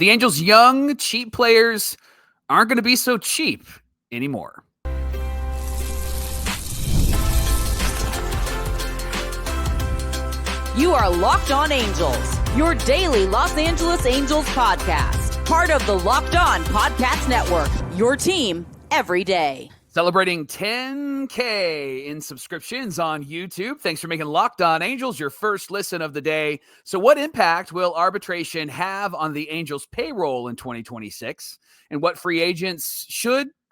The Angels' young, cheap players aren't going to be so cheap anymore. You are Locked On Angels, your daily Los Angeles Angels podcast. Part of the Locked On Podcast Network, your team every day. Celebrating 10K in subscriptions on YouTube. Thanks for making Locked On Angels your first listen of the day. So what impact will arbitration have on the Angels' payroll in 2026? And what free agents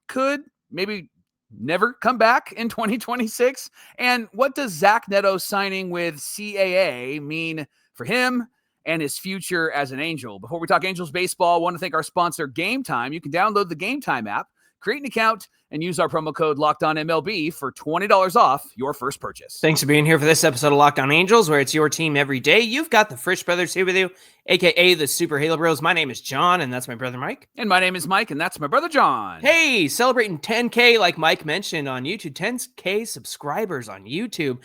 could, maybe never come back in 2026? And what does Zach Neto signing with CAA mean for him and his future as an Angel? Before we talk Angels baseball, I want to thank our sponsor, Gametime. You can download the Gametime app, create an account, and use our promo code LOCKEDONMLB for $20 off your first purchase. Thanks for being here for this episode of Locked On Angels, where it's your team every day. You've got the Frisch Brothers here with you, a.k.a. the Super Halo Bros. My name is John, and that's my brother Mike. And my name is Mike, and that's my brother John. Hey, celebrating 10K like Mike mentioned on YouTube, 10K subscribers on YouTube.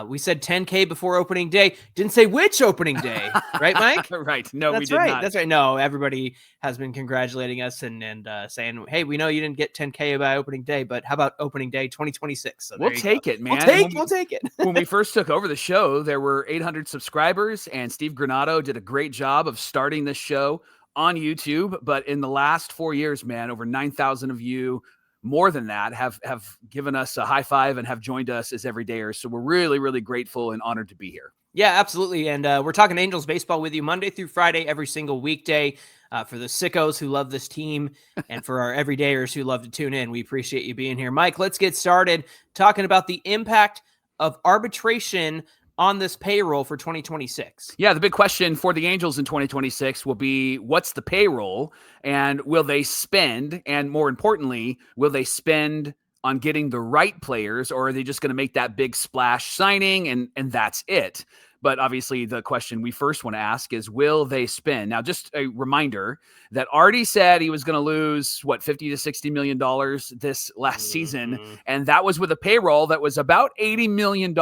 We said 10K before opening day. Didn't say which opening day, right, Mike? Right. No, That's we did right. not. That's right. No, everybody has been congratulating us and saying, hey, we know you didn't get 10K by opening day, but how about opening day 2026? So we'll take it, man. We'll take it. When we first took over the show, there were 800 subscribers, and Steve Granado did a great job of starting this show on YouTube. But in the last 4 years, man, over 9,000 of you, more than that, have given us a high five and have joined us as everydayers. So we're really, really grateful and honored to be here. Yeah, absolutely. And we're talking Angels baseball with you Monday through Friday, every single weekday. For the sickos who love this team and for our everydayers who love to tune in, we appreciate you being here. Mike, let's get started talking about the impact of arbitration on this payroll for 2026. Yeah, the big question for the Angels in 2026 will be, what's the payroll, and will they spend, and more importantly, will they spend on getting the right players, or are they just going to make that big splash signing and that's it? But obviously the question we first want to ask is, will they spend? Now, just a reminder that Artie said he was going to lose, $50 to $60 million this last season. And that was with a payroll that was about $80 million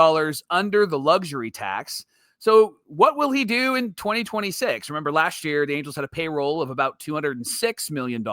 under the luxury tax. So what will he do in 2026? Remember, last year, the Angels had a payroll of about $206 million.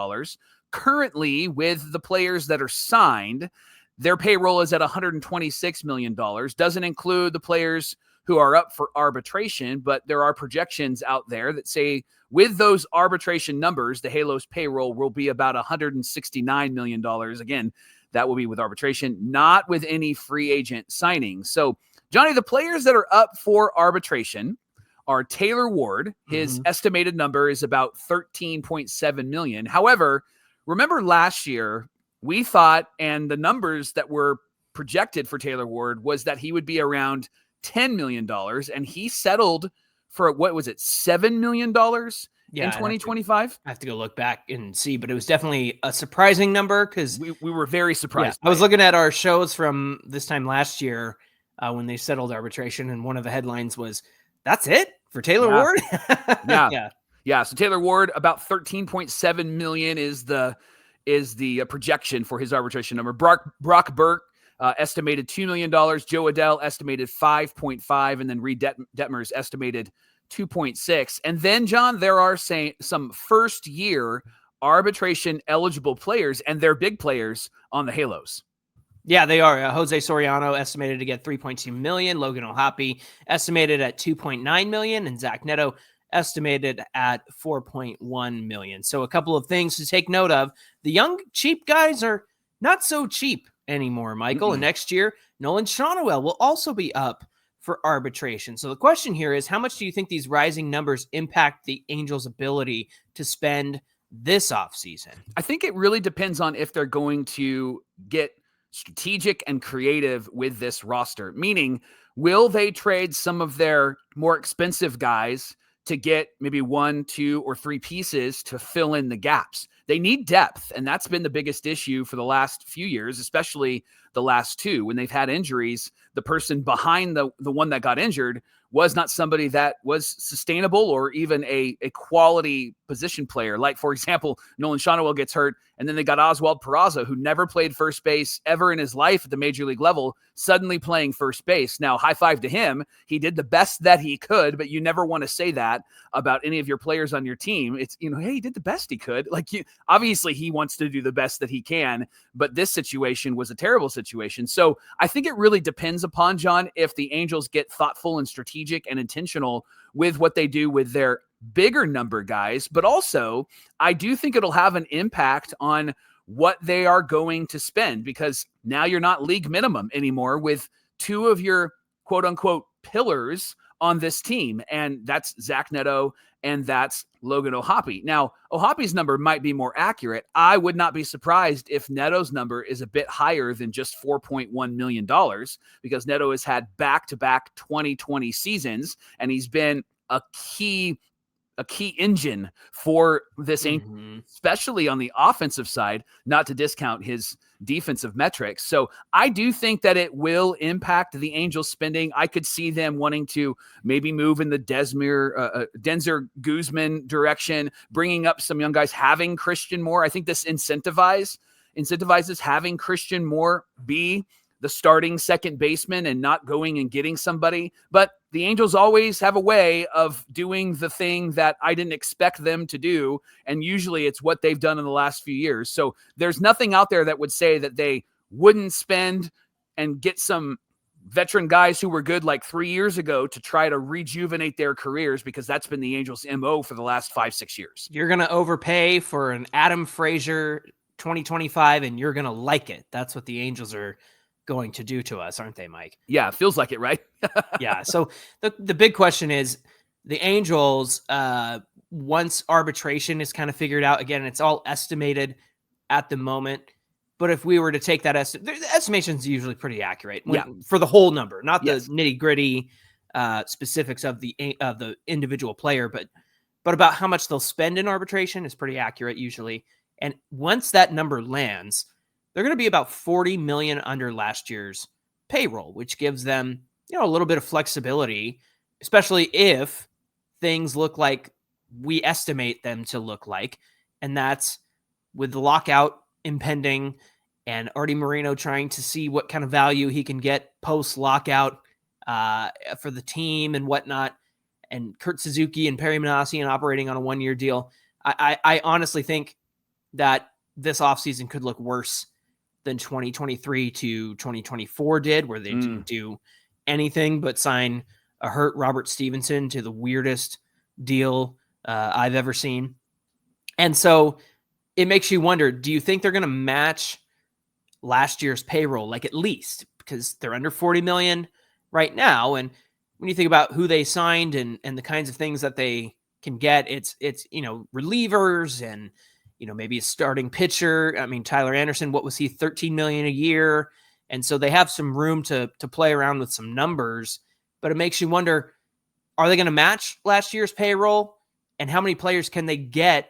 Currently, with the players that are signed, their payroll is at $126 million. Doesn't include the players who are up for arbitration, but there are projections out there that say with those arbitration numbers, the Halos payroll will be about $169 million. Again, that will be with arbitration, not with any free agent signings. So, Johnny, the players that are up for arbitration are Taylor Ward. His estimated number is about $13.7 million. However, remember last year, we thought, and the numbers that were projected for Taylor Ward was that he would be around $10 million, and he settled for, what was it, $7 million in 2025? I have to go look back and see, but it was definitely a surprising number because we were very surprised. I was looking at our shows from this time last year when they settled arbitration, and one of the headlines was, that's it for Taylor Ward? Yeah. So Taylor Ward, about $13.7 million is the projection for his arbitration number. Brock Burke, estimated $2 million. Joe Adell estimated 5.5, and then Reed Detmers estimated 2.6. And then, John, there are some first-year arbitration-eligible players, and they're big players on the Halos. Yeah, they are. Jose Soriano estimated to get $3.2 million. Logan O'Hoppe estimated at $2.9 million, and Zach Neto estimated at $4.1 million. So a couple of things to take note of. The young, cheap guys are not so cheap anymore, Michael. And next year, Nolan Shawnuel will also be up for arbitration. So the question here is, how much do you think these rising numbers impact the Angels' ability to spend this offseason? I think it really depends on if they're going to get strategic and creative with this roster, meaning will they trade some of their more expensive guys to get maybe 1, 2, or 3 pieces to fill in the gaps? They need depth, and that's been the biggest issue for the last few years, especially the last 2. When they've had injuries, the person behind the one that got injured was not somebody that was sustainable or even a quality position player. Like, for example, Nolan Shonowell gets hurt, and then they got Oswald Peraza, who never played first base ever in his life at the major league level, suddenly playing first base. Now, high five to him. He did the best that he could, but you never want to say that about any of your players on your team. It's, hey, he did the best he could. Like, obviously he wants to do the best that he can, but this situation was a terrible situation. So I think it really depends upon, John, if the Angels get thoughtful and strategic and intentional with what they do with their bigger number guys, but also I do think it'll have an impact on what they are going to spend, because now you're not league minimum anymore with two of your quote unquote pillars on this team. And that's Zach Neto and that's Logan O'Hoppe. Now, O'Hoppe's number might be more accurate. I would not be surprised if Neto's number is a bit higher than just $4.1 million, because Neto has had back-to-back 2020 seasons, and he's been a key engine for this, especially on the offensive side, not to discount his defensive metrics. So I do think that it will impact the Angels spending. I could see them wanting to maybe move in the Denzer Guzman direction, bringing up some young guys, having Christian Moore. I think this incentivizes having Christian Moore be the starting second baseman and not going and getting somebody. But the Angels always have a way of doing the thing that I didn't expect them to do, and usually it's what they've done in the last few years. So there's nothing out there that would say that they wouldn't spend and get some veteran guys who were good like 3 years ago to try to rejuvenate their careers, because that's been the Angels' MO for the last 5-6 years. You're going to overpay for an Adam Frazier 2025, and you're going to like it. That's what the Angels are going to do to us, aren't they, Mike? Yeah, it feels like it, right? Yeah. So the big question is, the Angels, once arbitration is kind of figured out, again, it's all estimated at the moment. But if we were to take that the estimation is usually pretty accurate for the whole number, not the nitty gritty specifics of the individual player, but about how much they'll spend in arbitration is pretty accurate usually. And once that number lands, they're going to be about $40 million under last year's payroll, which gives them, a little bit of flexibility, especially if things look like we estimate them to look like. And that's with the lockout impending and Artie Moreno trying to see what kind of value he can get post lockout for the team and whatnot. And Kurt Suzuki and Perry Minasian operating on a 1-year deal. I honestly think that this offseason could look worse than 2023 to 2024 did, where they didn't do anything but sign a hurt Robert Stevenson to the weirdest deal I've ever seen. And so it makes you wonder, do you think they're going to match last year's payroll, like at least, because they're under 40 million right now? And when you think about who they signed and the kinds of things that they can get, it's relievers and maybe a starting pitcher. I mean, Tyler Anderson, what was he, 13 million a year? And so they have some room to play around with some numbers, but it makes you wonder, are they going to match last year's payroll? And how many players can they get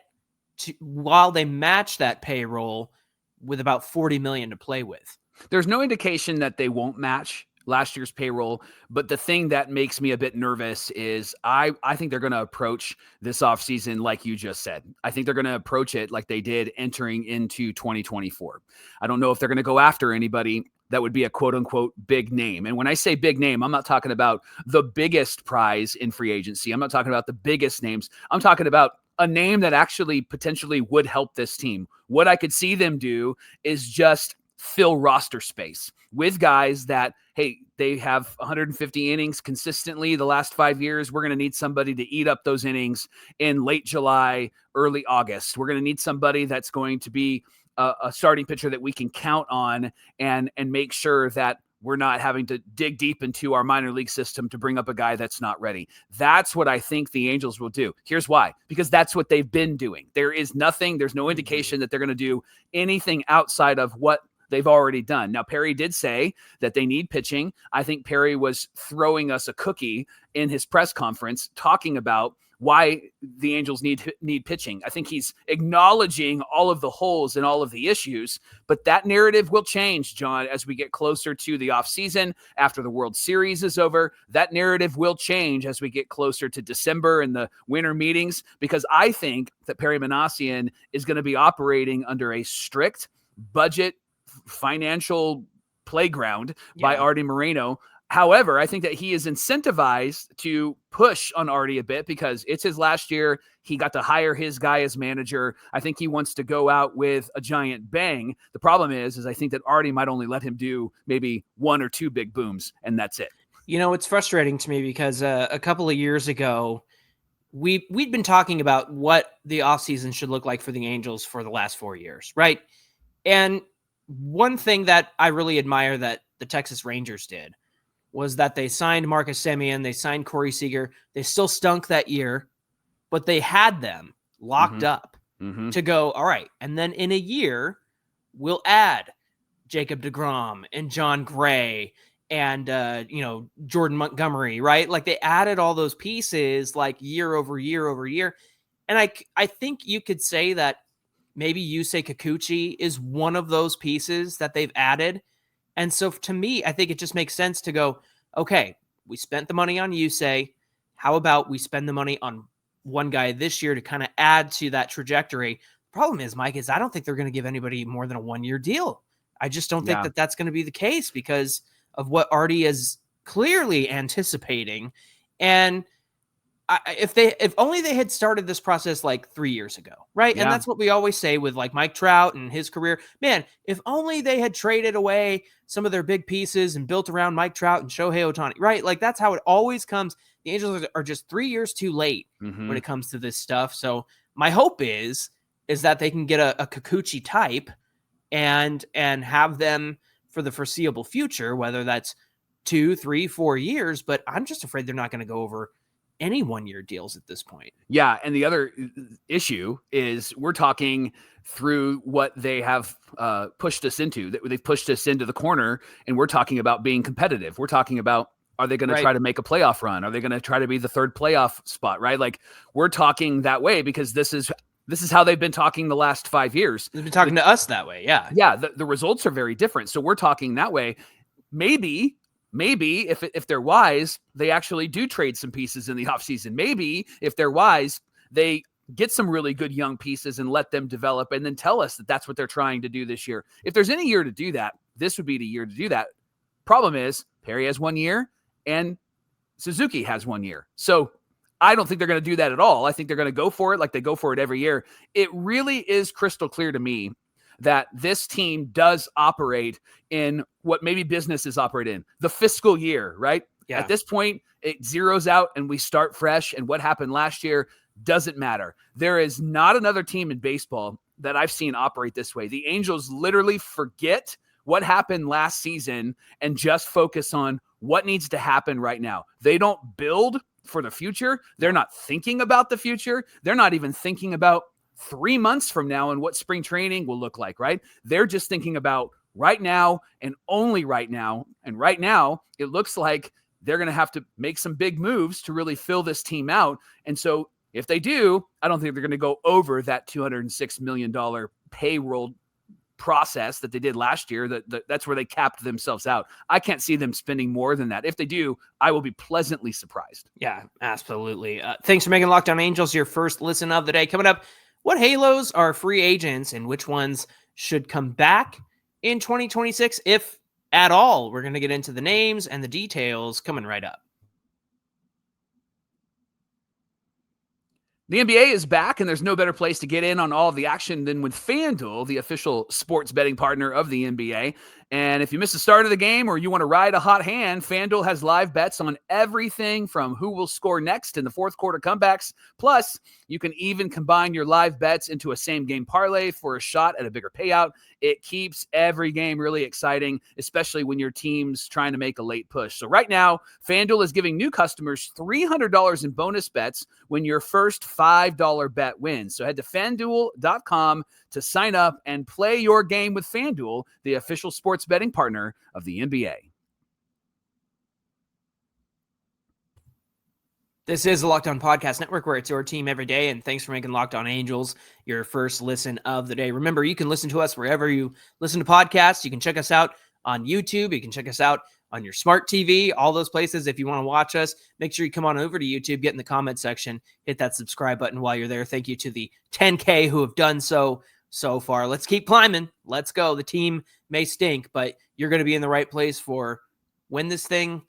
while they match that payroll with about 40 million to play with? There's no indication that they won't match last year's payroll, but the thing that makes me a bit nervous is I think they're going to approach this offseason like you just said. I think they're going to approach it like they did entering into 2024. I don't know if they're going to go after anybody that would be a quote-unquote big name. And when I say big name, I'm not talking about the biggest prize in free agency. I'm not talking about the biggest names. I'm talking about a name that actually potentially would help this team. What I could see them do is just fill roster space with guys that, hey, they have 150 innings consistently the last 5 years. We're going to need somebody to eat up those innings in late July, early August. We're going to need somebody that's going to be a starting pitcher that we can count on and make sure that we're not having to dig deep into our minor league system to bring up a guy that's not ready. That's what I think the Angels will do. Here's why. Because that's what they've been doing. There's no indication that they're going to do anything outside of what they've already done. Now, Perry did say that they need pitching. I think Perry was throwing us a cookie in his press conference talking about why the Angels need pitching. I think he's acknowledging all of the holes and all of the issues, but that narrative will change, John, as we get closer to the offseason, after the World Series is over. That narrative will change as we get closer to December and the winter meetings, because I think that Perry Manassian is going to be operating under a strict budget financial playground by Artie Moreno. However, I think that he is incentivized to push on Artie a bit because it's his last year. He got to hire his guy as manager. I think he wants to go out with a giant bang. The problem is I think that Artie might only let him do maybe 1 or 2 big booms, and that's it. It's frustrating to me because a couple of years ago, we'd been talking about what the offseason should look like for the Angels for the last 4 years, right? And one thing that I really admire that the Texas Rangers did was that they signed Marcus Semien, they signed Corey Seager. They still stunk that year, but they had them locked up to go, all right. And then in a year, we'll add Jacob deGrom and John Gray and, Jordan Montgomery, right? Like they added all those pieces like year over year over year. And I think you could say that maybe Yusei Kikuchi is one of those pieces that they've added. And so to me, I think it just makes sense to go, okay, we spent the money on Yusei. How about we spend the money on one guy this year to kind of add to that trajectory? Problem is, Mike, is I don't think they're going to give anybody more than a 1-year deal. I just don't think that that's going to be the case because of what Artie is clearly anticipating. And if only they had started this process like 3 years ago, right? Yeah. And that's what we always say with like Mike Trout and his career. Man, if only they had traded away some of their big pieces and built around Mike Trout and Shohei Ohtani, right? Like that's how it always comes. The Angels are just 3 years too late when it comes to this stuff. So my hope is that they can get a Kikuchi type and have them for the foreseeable future, whether that's 2, 3, 4 years. But I'm just afraid they're not going to go over any 1-year deals at this point. Yeah. And the other issue is we're talking through what they have pushed us into. They've pushed us into the corner, and we're talking about being competitive. We're talking about, are they going to try to make a playoff run? Are they going to try to be the 3rd playoff spot, right? Like we're talking that way because this is how they've been talking the last 5 years. They've been talking to us that way. Yeah. Yeah. The results are very different. So we're talking that way. Maybe if they're wise, they actually do trade some pieces in the offseason. Maybe if they're wise, they get some really good young pieces and let them develop and then tell us that that's what they're trying to do this year. If there's any year to do that, this would be the year to do that. Problem is Perry has 1 year and Suzuki has 1 year. So I don't think they're going to do that at all. I think they're going to go for it like they go for it every year. It really is crystal clear to me that this team does operate in what maybe businesses operate in, the fiscal year, right? Yeah. At this point, it zeroes out and we start fresh. And what happened last year doesn't matter. There is not another team in baseball that I've seen operate this way. The Angels literally forget what happened last season and just focus on what needs to happen right now. They don't build for the future. They're not thinking about the future. They're not even thinking about 3 months from now and what spring training will look like, right? They're just thinking about right now and only right now. And right now, it looks like they're going to have to make some big moves to really fill this team out. And so if they do, I don't think they're going to go over that $206 million payroll process that they did last year. That's where they capped themselves out. I can't see them spending more than that. If they do, I will be pleasantly surprised. Yeah, absolutely. Thanks for making Locked On Angels your first listen of the day. Coming up, what Halos are free agents and which ones should come back in 2026, if at all? We're going to get into the names and the details coming right up. The NBA is back, and there's no better place to get in on all of the action than with FanDuel, the official sports betting partner of the NBA. And if you miss the start of the game or you want to ride a hot hand, FanDuel has live bets on everything from who will score next in the fourth quarter comebacks. Plus, you can even combine your live bets into a same-game parlay for a shot at a bigger payout. It keeps every game really exciting, especially when your team's trying to make a late push. So right now, FanDuel is giving new customers $300 in bonus bets when your first $5 bet wins. So head to FanDuel.com to sign up and play your game with FanDuel, the official sports betting partner of the NBA. This is the Locked On Podcast Network, where it's your team every day, and thanks for making Locked On Angels your first listen of the day. Remember, you can listen to us wherever you listen to podcasts. You can check us out on YouTube. You can check us out on your smart TV, all those places. If you want to watch us, make sure you come on over to YouTube, get in the comment section, hit that subscribe button while you're there. Thank you to the 10K who have done so far. Let's keep climbing. Let's go. The team may stink, but you're going to be in the right place for when this thing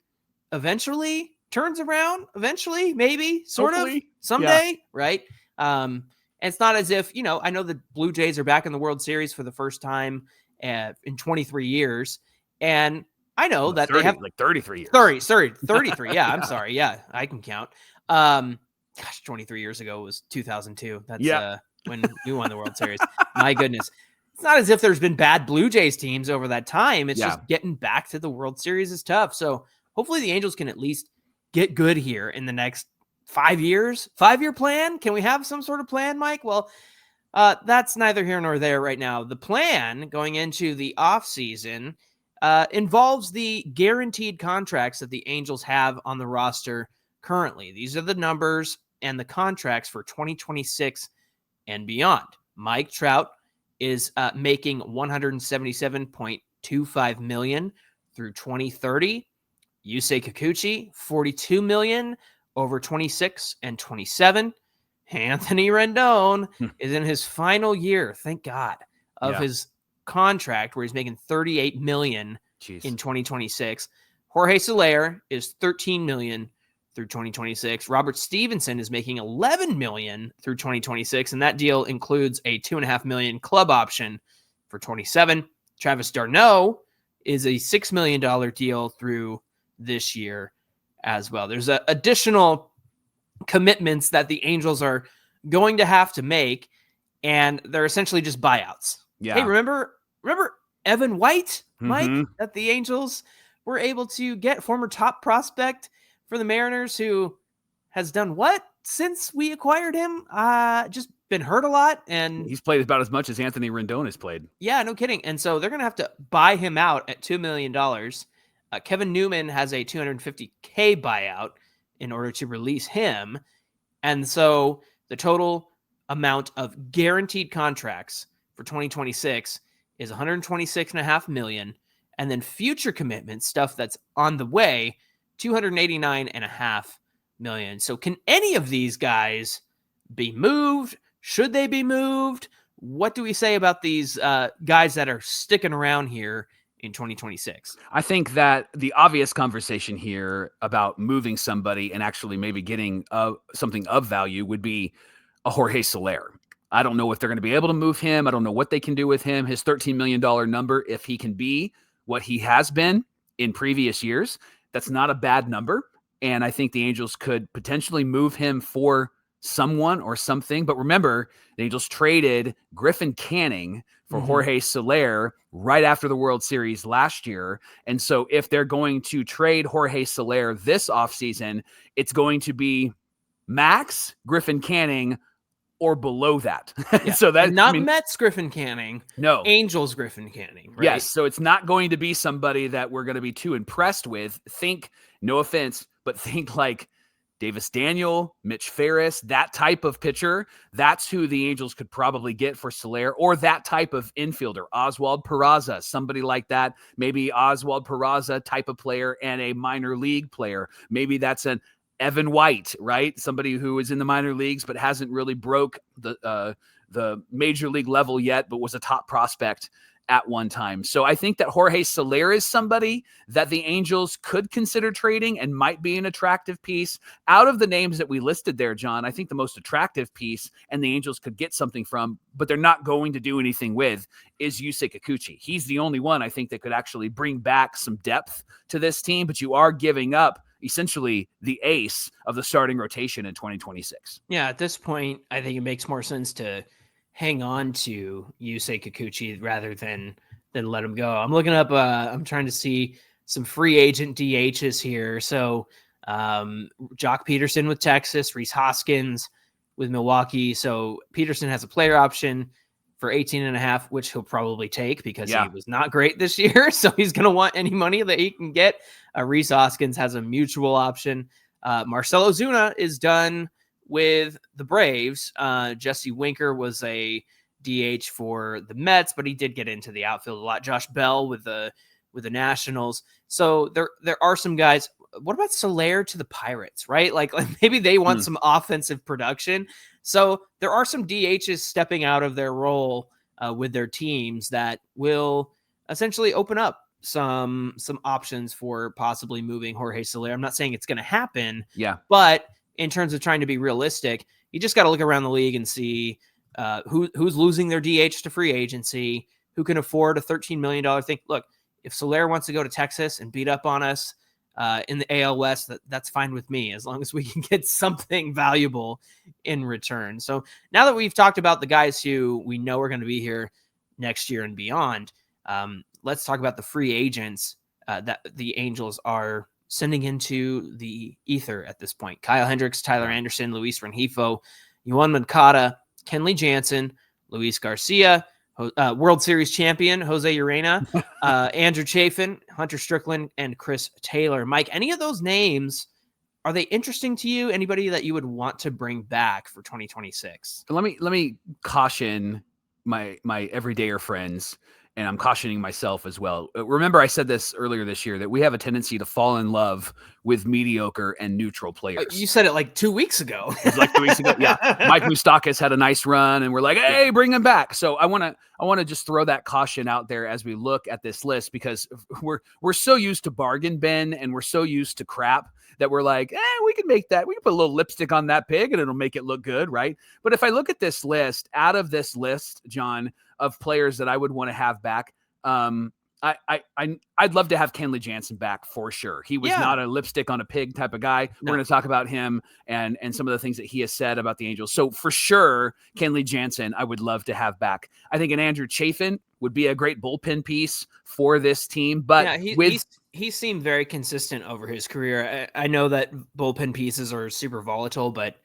eventually turns around, maybe, hopefully, of, someday, right? And it's not as if, I know the Blue Jays are back in the World Series for the first time in 23 years, and I know that 30, they have... like 33 years. 33, yeah, I'm sorry, yeah, I can count. 23 years ago was 2002. That's when we won the World Series. My goodness. It's not as if there's been bad Blue Jays teams over that time. It's just getting back to the World Series is tough. So hopefully the Angels can at least get good here in the next 5 years. 5-year plan? Can we have some sort of plan, Mike? Well, that's neither here nor there right now. The plan going into the offseason involves the guaranteed contracts that the Angels have on the roster currently. These are the numbers and the contracts for 2026 and beyond. Mike Trout is making $177.25 million through 2030. Yusei Kikuchi, $42 million over 26 and 27. Anthony Rendon is in his final year, thank God, of his contract, where he's making $38 million in 2026. Jorge Soler is $13 million through 2026. Robert Stevenson is making $11 million through 2026, and that deal includes a $2.5 million club option for 27. Travis d'Arnaud is a $6 million deal through this year as well. There's additional commitments that the Angels are going to have to make, and they're essentially just buyouts. Yeah. Hey, remember Evan White, Mike, that the Angels were able to get, former top prospect for the Mariners, who has done what since we acquired him? Just been hurt a lot, and he's played about as much as Anthony Rendon has played. Yeah, no kidding. And so they're going to have to buy him out at $2 million. Kevin Newman has a $250K buyout in order to release him. And so the total amount of guaranteed contracts for 2026 is $126.5 million. And then future commitments, stuff that's on the way, $289.5 million. So can any of these guys be moved? Should they be moved? What do we say about these guys that are sticking around here in 2026? I think that the obvious conversation here about moving somebody and actually maybe getting something of value would be a Jorge Soler. I don't know if they're going to be able to move him. I don't know what they can do with him. His $13 million number, if he can be what he has been in previous years, that's not a bad number. And I think the Angels could potentially move him for someone or something. But remember, the Angels traded Griffin Canning for Jorge Soler right after the World Series last year. And so if they're going to trade Jorge Soler this offseason, it's going to be max Griffin Canning or below that. Yeah. So that not Mets Griffin Canning. No. Angels Griffin Canning. Right? Yes. So it's not going to be somebody that we're going to be too impressed with. Think, no offense, but think like Davis Daniel, Mitch Ferris, that type of pitcher. That's who the Angels could probably get for Soler, or that type of infielder, Oswald Peraza, somebody like that. Maybe Oswald Peraza type of player and a minor league player. Maybe that's an Evan White, right? Somebody who is in the minor leagues but hasn't really broke the major league level yet, but was a top prospect at one time. So I think that Jorge Soler is somebody that the Angels could consider trading and might be an attractive piece. Out of the names that we listed there, John, I think the most attractive piece, and the Angels could get something from, but they're not going to do anything with, is Yusei Kikuchi. He's the only one I think that could actually bring back some depth to this team, but you are giving up essentially the ace of the starting rotation in 2026. Yeah, at this point, I think it makes more sense to hang on to Yusei Kikuchi rather than let him go. I'm looking up, I'm trying to see some free agent DHs here. So Jock Peterson with Texas, Rhys Hoskins with Milwaukee. So Peterson has a player option for 18.5, which he'll probably take because he was not great this year. So he's going to want any money that he can get. Rhys Hoskins has a mutual option Marcell Ozuna is done with the Braves. Jesse Winker was a DH for the Mets, but he did get into the outfield a lot. Josh Bell with the Nationals. So there are some guys. What about Soler to the Pirates, right? Like maybe they want some offensive production. So there are some DHs stepping out of their role with their teams that will essentially open up some options for possibly moving Jorge Soler. I'm not saying it's going to happen. Yeah. But in terms of trying to be realistic, you just got to look around the league and see who's losing their DH to free agency, who can afford a $13 million thing. Look, if Soler wants to go to Texas and beat up on us in the AL West, that's fine with me, as long as we can get something valuable in return. So now that we've talked about the guys who we know are going to be here next year and beyond, let's talk about the free agents that the Angels are sending into the ether at this point. Kyle Hendricks, Tyler Anderson, Luis Rengifo, Yoan Moncada, Kenley Jansen, Luis Garcia, World Series champion Jose Urena, Andrew Chafin, Hunter Strickland, and Chris Taylor. Mike, any of those names, are they interesting to you? Anybody that you would want to bring back for 2026? Let me caution my everydayer friends, and I'm cautioning myself as well. Remember, I said this earlier this year that we have a tendency to fall in love with mediocre and neutral players. You said it like 2 weeks ago. It was like 2 weeks ago. Yeah. Mike Moustakas had a nice run and we're like, hey, bring him back. So I want to just throw that caution out there as we look at this list, because we're so used to bargain bin and we're so used to crap that we're like, we can make that. We can put a little lipstick on that pig and it'll make it look good, right? But if I look at this list, out of this list, John, of players that I would want to have back, I'd love to have Kenley Jansen back for sure. He was not a lipstick on a pig type of guy. No. We're going to talk about him and some of the things that he has said about the Angels. So for sure, Kenley Jansen, I would love to have back. I think an Andrew Chafin would be a great bullpen piece for this team. But he seemed very consistent over his career. I know that bullpen pieces are super volatile, but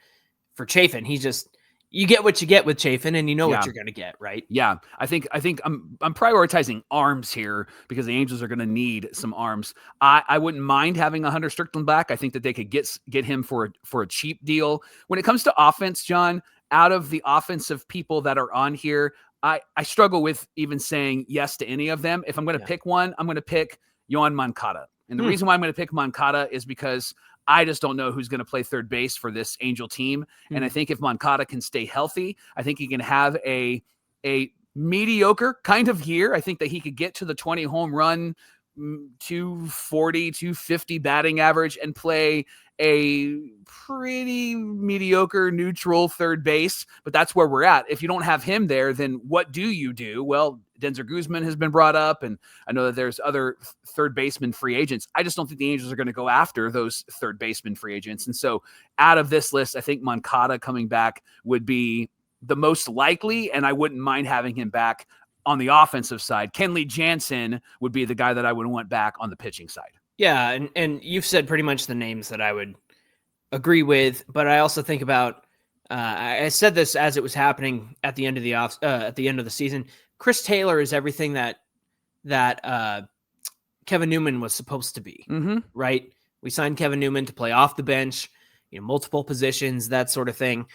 for Chafin, you get what you get with Chafin, and you know what you're going to get, right? Yeah, I think I'm prioritizing arms here because the Angels are going to need some arms. I wouldn't mind having a Hunter Strickland back. I think that they could get him for a cheap deal. When it comes to offense, John, out of the offensive people that are on here, I struggle with even saying yes to any of them. If I'm going to pick one, I'm going to pick Yoan Moncada. And the reason why I'm going to pick Moncada is because I just don't know who's going to play third base for this Angel team. And I think if Moncada can stay healthy, I think he can have a mediocre kind of year. I think that he could get to the 20 home run, 240, 250 batting average and play a pretty mediocre neutral third base. But that's where we're at. If you don't have him there, then what do you do? Well, Denzer Guzman has been brought up, and I know that there's other third baseman free agents. I just don't think the Angels are going to go after those third baseman free agents. And so out of this list, I think Moncada coming back would be the most likely, and I wouldn't mind having him back on the offensive side. Kenley Jansen would be the guy that I would want back on the pitching side. Yeah, and you've said pretty much the names that I would agree with, but I also think about I said this as it was happening at the end of the season. Chris Taylor is everything that Kevin Newman was supposed to be, right? We signed Kevin Newman to play off the bench, multiple positions, that sort of thing.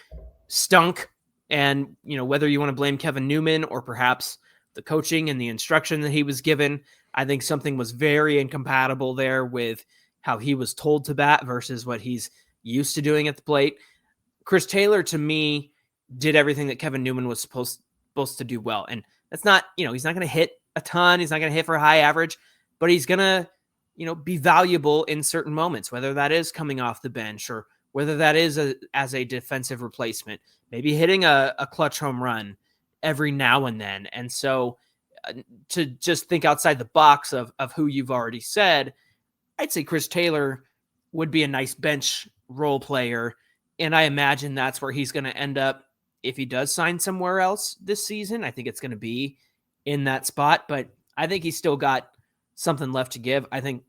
Stunk, and whether you want to blame Kevin Newman or perhaps the coaching and the instruction that he was given, I think something was very incompatible there with how he was told to bat versus what he's used to doing at the plate. Chris Taylor, to me, did everything that Kevin Newman was supposed to do well. And that's not, he's not going to hit a ton. He's not going to hit for a high average, but he's going to, be valuable in certain moments, whether that is coming off the bench or whether that is as a defensive replacement, maybe hitting a clutch home run every now and then. And so to just think outside the box of who you've already said, I'd say Chris Taylor would be a nice bench role player. And I imagine that's where he's going to end up if he does sign somewhere else this season. I think it's going to be in that spot, but I think he's still got something left to give. I think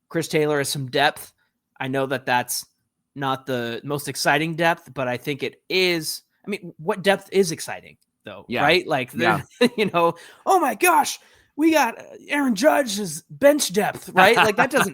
Chris Taylor has some depth. I know that that's not the most exciting depth, but I think it is. I mean, what depth is exciting though, right? Like, oh my gosh, we got Aaron Judge's bench depth, right? Like that doesn't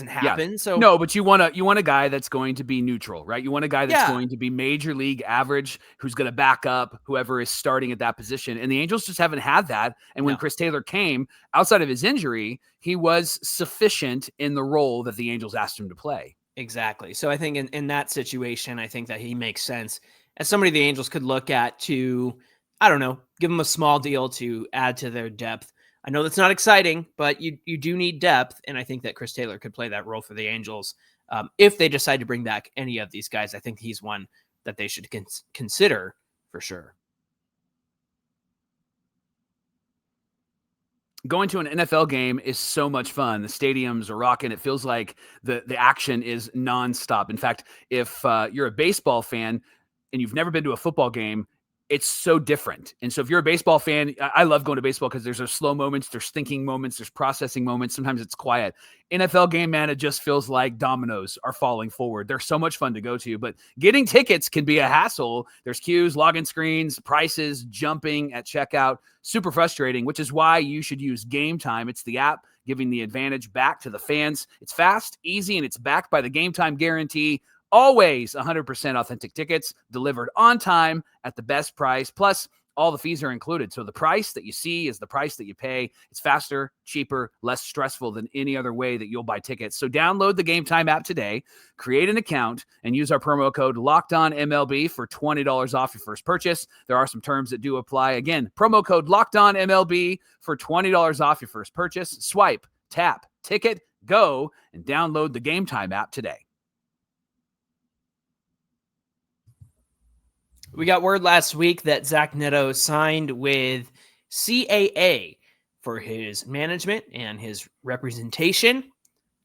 happen. Yeah. So no, but you want a guy that's going to be neutral, right? You want a guy that's Yeah. going to be major league average, who's going to back up whoever is starting at that position. And the Angels just haven't had that. And when No. Chris Taylor came, outside of his injury, he was sufficient in the role that the Angels asked him to play. Exactly. So I think in that situation, I think that he makes sense as somebody the Angels could look at to, I don't know, give him a small deal to add to their depth. I know that's not exciting, but you do need depth, and I think that Chris Taylor could play that role for the Angels. If they decide to bring back any of these guys, I think he's one that they should consider for sure. Going to an NFL game is so much fun. The stadiums are rocking. It feels like the action is nonstop. In fact, if you're a baseball fan and you've never been to a football game, it's so different. And so if you're a baseball fan, I love going to baseball because there's those slow moments, there's thinking moments, there's processing moments. Sometimes it's quiet. NFL game, man, it just feels like dominoes are falling forward. They're so much fun to go to, but getting tickets can be a hassle. There's queues, login screens, prices, jumping at checkout. Super frustrating, which is why you should use Gametime. It's the app giving the advantage back to the fans. It's fast, easy, and it's backed by the Gametime guarantee. Always 100% authentic tickets delivered on time at the best price. Plus, all the fees are included. So the price that you see is the price that you pay. It's faster, cheaper, less stressful than any other way that you'll buy tickets. So download the Gametime app today, create an account, and use our promo code LOCKEDONMLB for $20 off your first purchase. There are some terms that do apply. Again, promo code LOCKEDONMLB for $20 off your first purchase. Swipe, tap, ticket, go, and download the Gametime app today. We got word last week that Zach Neto signed with CAA for his management and his representation.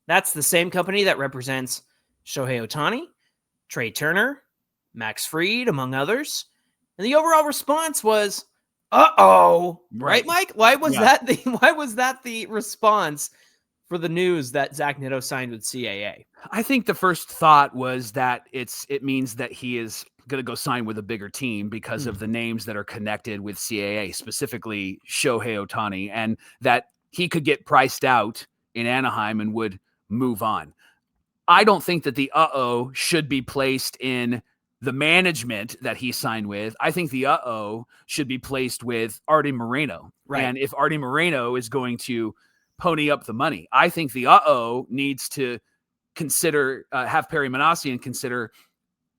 That's the same company that represents Shohei Ohtani, Trey Turner, Max Fried, among others. And the overall response was, uh-oh. Right, Mike? Why was that the response for the news that Zach Neto signed with CAA? I think the first thought was that it means that he is going to go sign with a bigger team because of the names that are connected with CAA, specifically Shohei Ohtani, and that he could get priced out in Anaheim and would move on. I don't think that the uh-oh should be placed in the management that he signed with. I think the uh-oh should be placed with Artie Moreno. Right. And if Artie Moreno is going to pony up the money, I think the uh-oh needs to consider, have Perry Manassian consider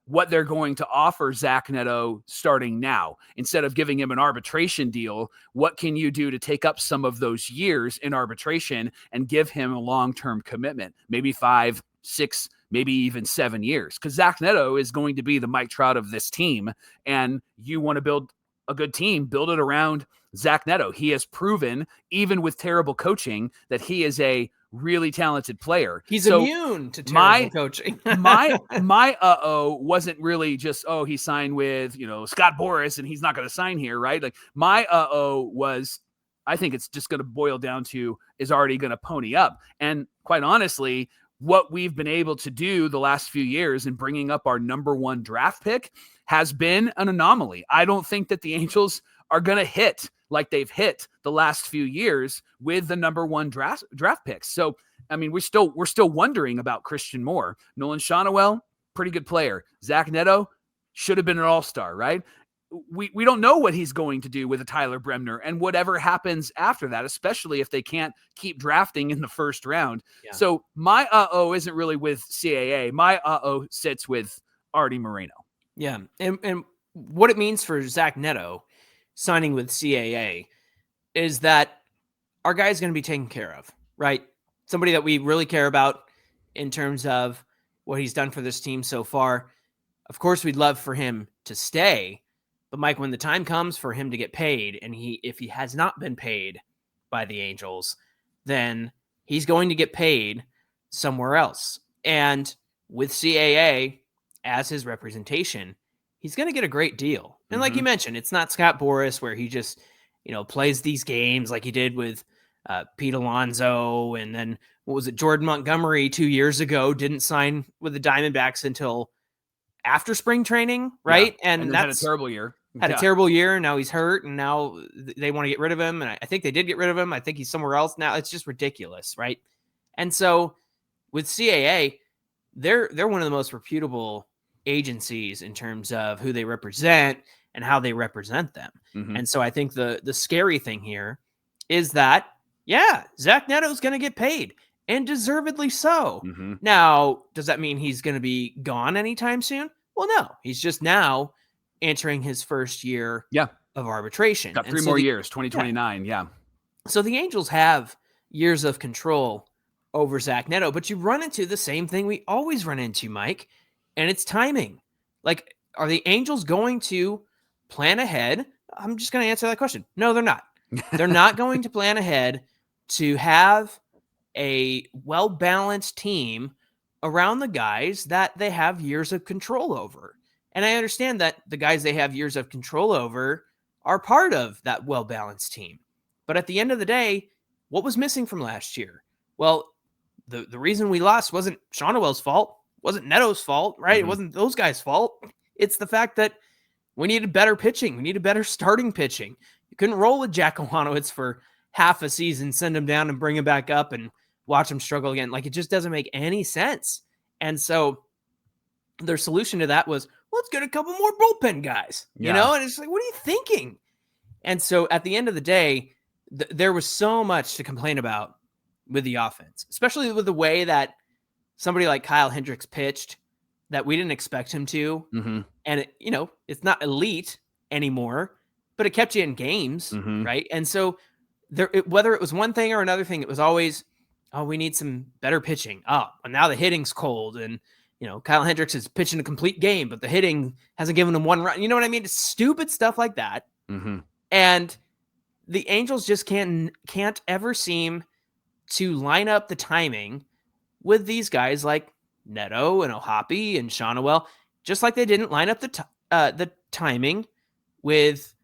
what they're going to offer Zach Neto starting now. Instead of giving him an arbitration deal, what can you do to take up some of those years in arbitration and give him a long-term commitment? Maybe 5, 6, maybe even 7 years. Because Zach Neto is going to be the Mike Trout of this team, and you want to build a good team, build it around Zach Neto. He has proven, even with terrible coaching, that he is a really talented player. He's immune to terrible coaching. my uh-oh wasn't really just, he signed with, Scott Boras and he's not going to sign here, right? Like my uh-oh was, I think it's just going to boil down to, is Artie going to pony up? And quite honestly, what we've been able to do the last few years in bringing up our number 1 draft pick has been an anomaly. I don't think that the Angels are going to hit like they've hit the last few years with the number 1 draft picks. So, I mean, we're still wondering about Christian Moore. Nolan Shonowell, pretty good player. Zach Neto should have been an all-star, right? We don't know what he's going to do with a Tyler Bremner and whatever happens after that, especially if they can't keep drafting in the first round. Yeah. So my uh-oh isn't really with CAA. My uh-oh sits with Artie Moreno. Yeah, and what it means for Zach Neto signing with CAA is that our guy is going to be taken care of, right? Somebody that we really care about in terms of what he's done for this team so far. Of course, we'd love for him to stay, but Mike, when the time comes for him to get paid, and if he has not been paid by the Angels, then he's going to get paid somewhere else. And with CAA as his representation, he's going to get a great deal. And like you mentioned, it's not Scott Boras where he just, plays these games like he did with Pete Alonso. And then what was it? Jordan Montgomery 2 years ago didn't sign with the Diamondbacks until after spring training. Right. Yeah. And that's had a terrible year. had a terrible year, and now he's hurt, and now they want to get rid of him. And I think they did get rid of him. I think he's somewhere else now. It's just ridiculous, right? And so with CAA, they're one of the most reputable agencies in terms of who they represent and how they represent them. Mm-hmm. And so I think the scary thing here is that, yeah, Zach Neto's going to get paid, and deservedly so. Mm-hmm. Now, does that mean he's going to be gone anytime soon? Well, no, he's just now entering his first year of arbitration. Got 3 more years, 2029. Yeah. So the Angels have years of control over Zach Neto, but you run into the same thing we always run into, Mike, and it's timing. Like, are the Angels going to plan ahead? I'm just going to answer that question. No, they're not. They're not going to plan ahead to have a well-balanced team around the guys that they have years of control over. And I understand that the guys they have years of control over are part of that well-balanced team. But at the end of the day, what was missing from last year? Well, the reason we lost wasn't Shonowell's fault, wasn't Neto's fault, right? Mm-hmm. It wasn't those guys' fault. It's the fact that we needed better pitching. We needed better starting pitching. You couldn't roll with Jack Owanowitz for half a season, send him down and bring him back up and watch him struggle again. Like, it just doesn't make any sense. And so their solution to that was, let's get a couple more bullpen guys, you know? And it's like, what are you thinking? And so at the end of the day, there was so much to complain about with the offense, especially with the way that somebody like Kyle Hendricks pitched that we didn't expect him to. Mm-hmm. And, it's not elite anymore, but it kept you in games, Mm-hmm. right? And so whether it was one thing or another thing, it was always, oh, we need some better pitching. Oh, and now the hitting's cold. And, Kyle Hendricks is pitching a complete game, but the hitting hasn't given him one run. You know what I mean? It's stupid stuff like that. Mm-hmm. And the Angels just can't ever seem to line up the timing with these guys like Neto and O'Hoppe and Shonowell, just like they didn't line up the timing with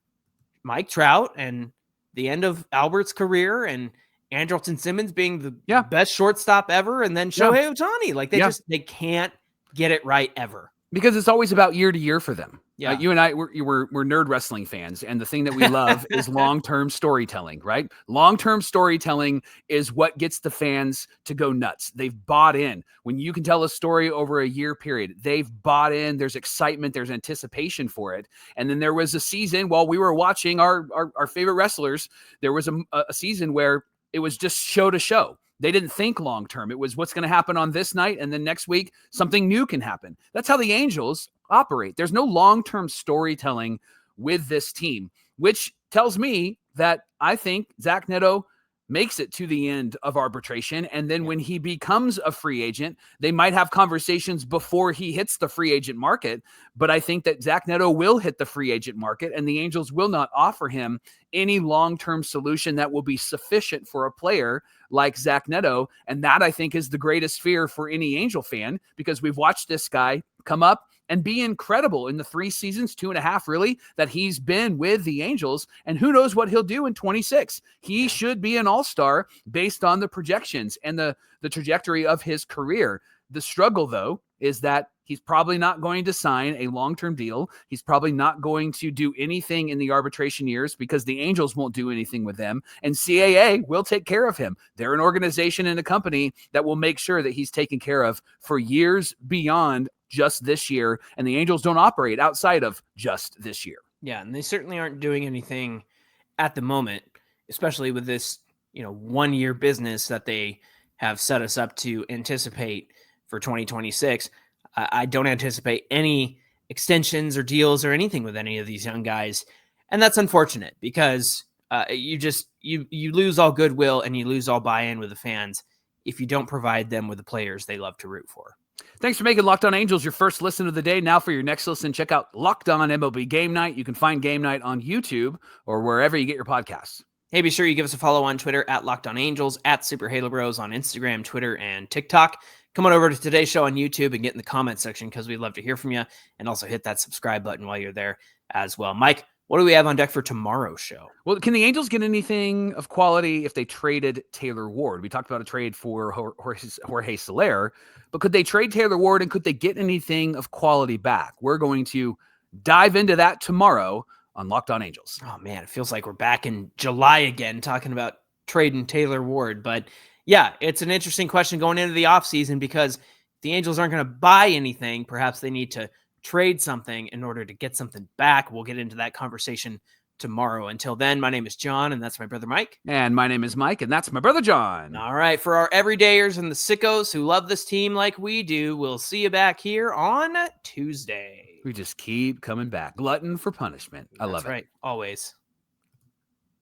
Mike Trout and the end of Albert's career and Andrelton Simmons being the best shortstop ever, and then Shohei Ohtani. Like, they can't get it right ever. Because it's always about year to year for them. Yeah. You and I, we're nerd wrestling fans, and the thing that we love is long-term storytelling, right? Long-term storytelling is what gets the fans to go nuts. They've bought in. When you can tell a story over a year period, they've bought in. There's excitement. There's anticipation for it. And then there was a season while we were watching our favorite wrestlers, there was a season where it was just show to show. They didn't think long-term. It was what's going to happen on this night, and then next week, something new can happen. That's how the Angels operate. There's no long-term storytelling with this team, which tells me that I think Zach Neto makes it to the end of arbitration. And then when he becomes a free agent, they might have conversations before he hits the free agent market. But I think that Zach Neto will hit the free agent market, and the Angels will not offer him any long-term solution that will be sufficient for a player like Zach Neto. And that, I think, is the greatest fear for any Angel fan, because we've watched this guy come up and be incredible in the 3 seasons, 2.5 really, that he's been with the Angels. And who knows what he'll do in 26. He should be an all-star based on the projections and the trajectory of his career. The struggle, though, is that he's probably not going to sign a long-term deal. He's probably not going to do anything in the arbitration years because the Angels won't do anything with them. And CAA will take care of him. They're an organization and a company that will make sure that he's taken care of for years beyond just this year. And the Angels don't operate outside of just this year. Yeah, and they certainly aren't doing anything at the moment, especially with this, 1-year business that they have set us up to anticipate for 2026. I don't anticipate any extensions or deals or anything with any of these young guys. And that's unfortunate because you lose all goodwill and you lose all buy-in with the fans if you don't provide them with the players they love to root for. Thanks for making Locked On Angels your first listen of the day. Now for your next listen, check out Locked On MLB Game Night. You can find Game Night on YouTube or wherever you get your podcasts. Hey, be sure you give us a follow on Twitter at Locked On Angels, at Super Halo Bros on Instagram, Twitter, and TikTok. Come on over to today's show on YouTube and get in the comment section because we'd love to hear from you, and also hit that subscribe button while you're there as well. Mike, what do we have on deck for tomorrow's show? Well, can the Angels get anything of quality if they traded Taylor Ward? We talked about a trade for Jorge Soler, but could they trade Taylor Ward and could they get anything of quality back? We're going to dive into that tomorrow on Locked On Angels. Oh man, it feels like we're back in July again talking about trading Taylor Ward. But yeah, it's an interesting question going into the offseason because the Angels aren't going to buy anything. Perhaps they need to trade something in order to get something back. We'll get into that conversation tomorrow. Until then, my name is John, and that's my brother Mike. And my name is Mike, and that's my brother John. All right, for our everydayers and the sickos who love this team like we do, we'll see you back here on Tuesday. We just keep coming back. Glutton for punishment. I love it. That's right, always.